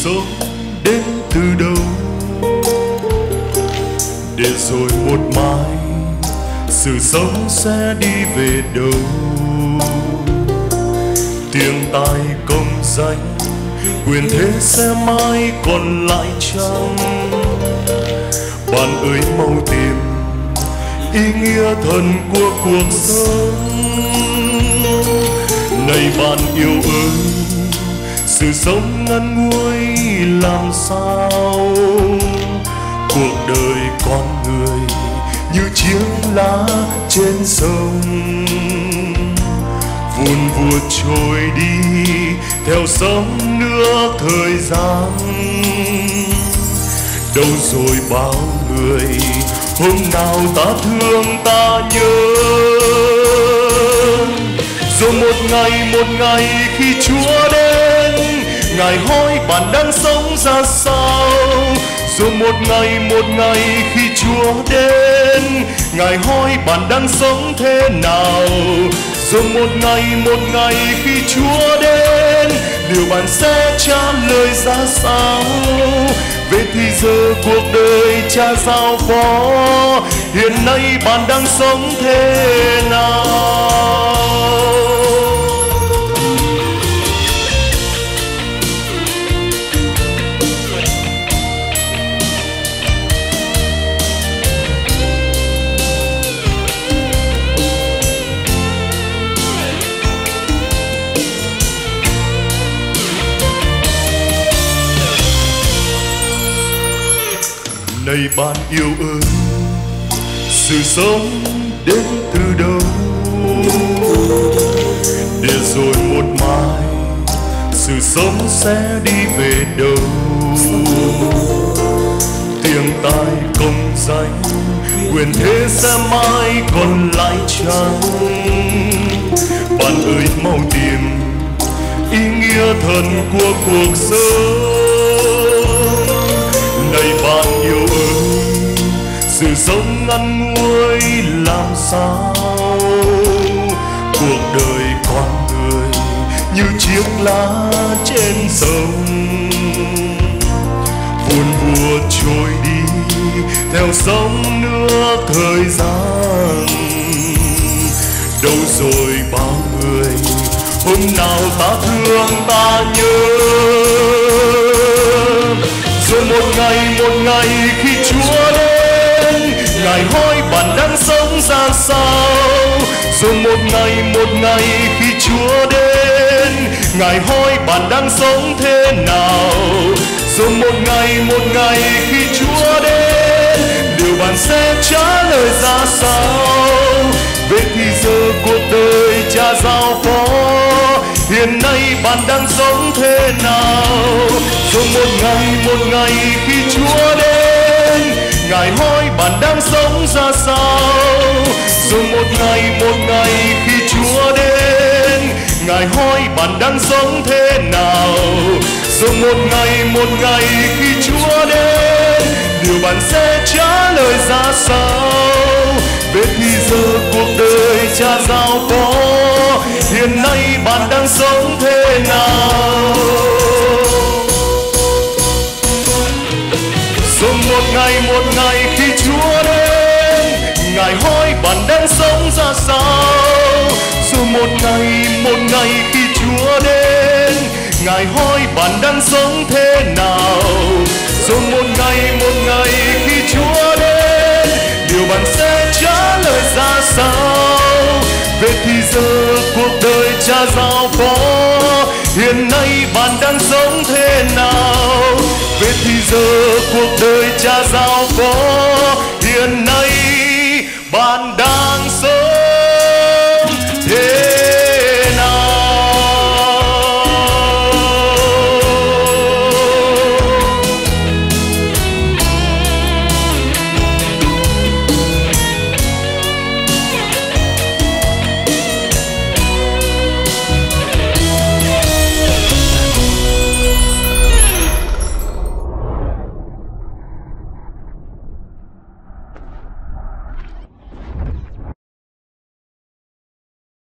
sống đến từ đâu, để rồi một mai sự sống sẽ đi về đâu. Tiếng tai công danh quyền thế sẽ mãi còn lại chăng? Bạn ơi mau tìm ý nghĩa thần của cuộc sống. Này bạn yêu ơi, sự sống ngắn ngủi làm sao? Cuộc đời con người như chiếc lá trên sông, vun vụt trôi đi theo sóng nước thời gian. Đâu rồi bao người hôm nào ta thương ta nhớ, rồi một ngày khi Chúa đến, Ngài hỏi bạn đang sống ra sao. Rồi một ngày khi Chúa đến, Ngài hỏi bạn đang sống thế nào. Rồi một ngày khi Chúa đến, liệu bạn sẽ trả lời ra sao? Về thì giờ cuộc đời Cha giao phó, hiện nay bạn đang sống thế nào? Này bạn yêu ơi, sự sống đến từ đâu, để rồi một mai sự sống sẽ đi về đâu. Tiếng tai công danh quyền thế sẽ mãi còn lại chăng? Bạn ơi mau tìm ý nghĩa thần của cuộc sống. Này bạn yêu ơi, sự sống ngắn ngủi làm sao? Cuộc đời con người như chiếc lá trên sông, vun vụt trôi đi theo sóng nước thời gian. Đâu rồi bao người hôm nào ta thương ta nhớ, rồi một ngày khi Chúa đến, Ngài hỏi bạn đang sống ra sao. Rồi một ngày khi Chúa đến, Ngài hỏi bạn đang sống thế nào. Rồi một ngày khi Chúa đến, điều bạn sẽ trả lời ra sao? Về thì giờ cuộc đời Cha giao phó, hiện nay bạn đang sống thế nào? Rồi một ngày khi Chúa đến, Ngài hỏi bạn đang sống ra sao? Rồi một ngày khi Chúa đến, Ngài hỏi bạn đang sống thế nào? Rồi một ngày khi Chúa đến, điều bạn sẽ trả lời ra sao? Về thì giờ cuộc đời Cha giao phó, hiện nay bạn đang sống thế nào? Rồi một ngày khi Chúa đến, Ngài hỏi bạn đang sống ra sao? Rồi một ngày khi Chúa đến, Ngài hỏi bạn đang sống thế nào? Rồi một ngày khi Chúa đến, điều bạn sẽ trả lời ra sao? Về thì giờ cuộc đời Cha giao phó, hiện nay bạn đang sống thế nào? Về thì giờ cuộc đời Cha giao phó, hiện nay bạn đang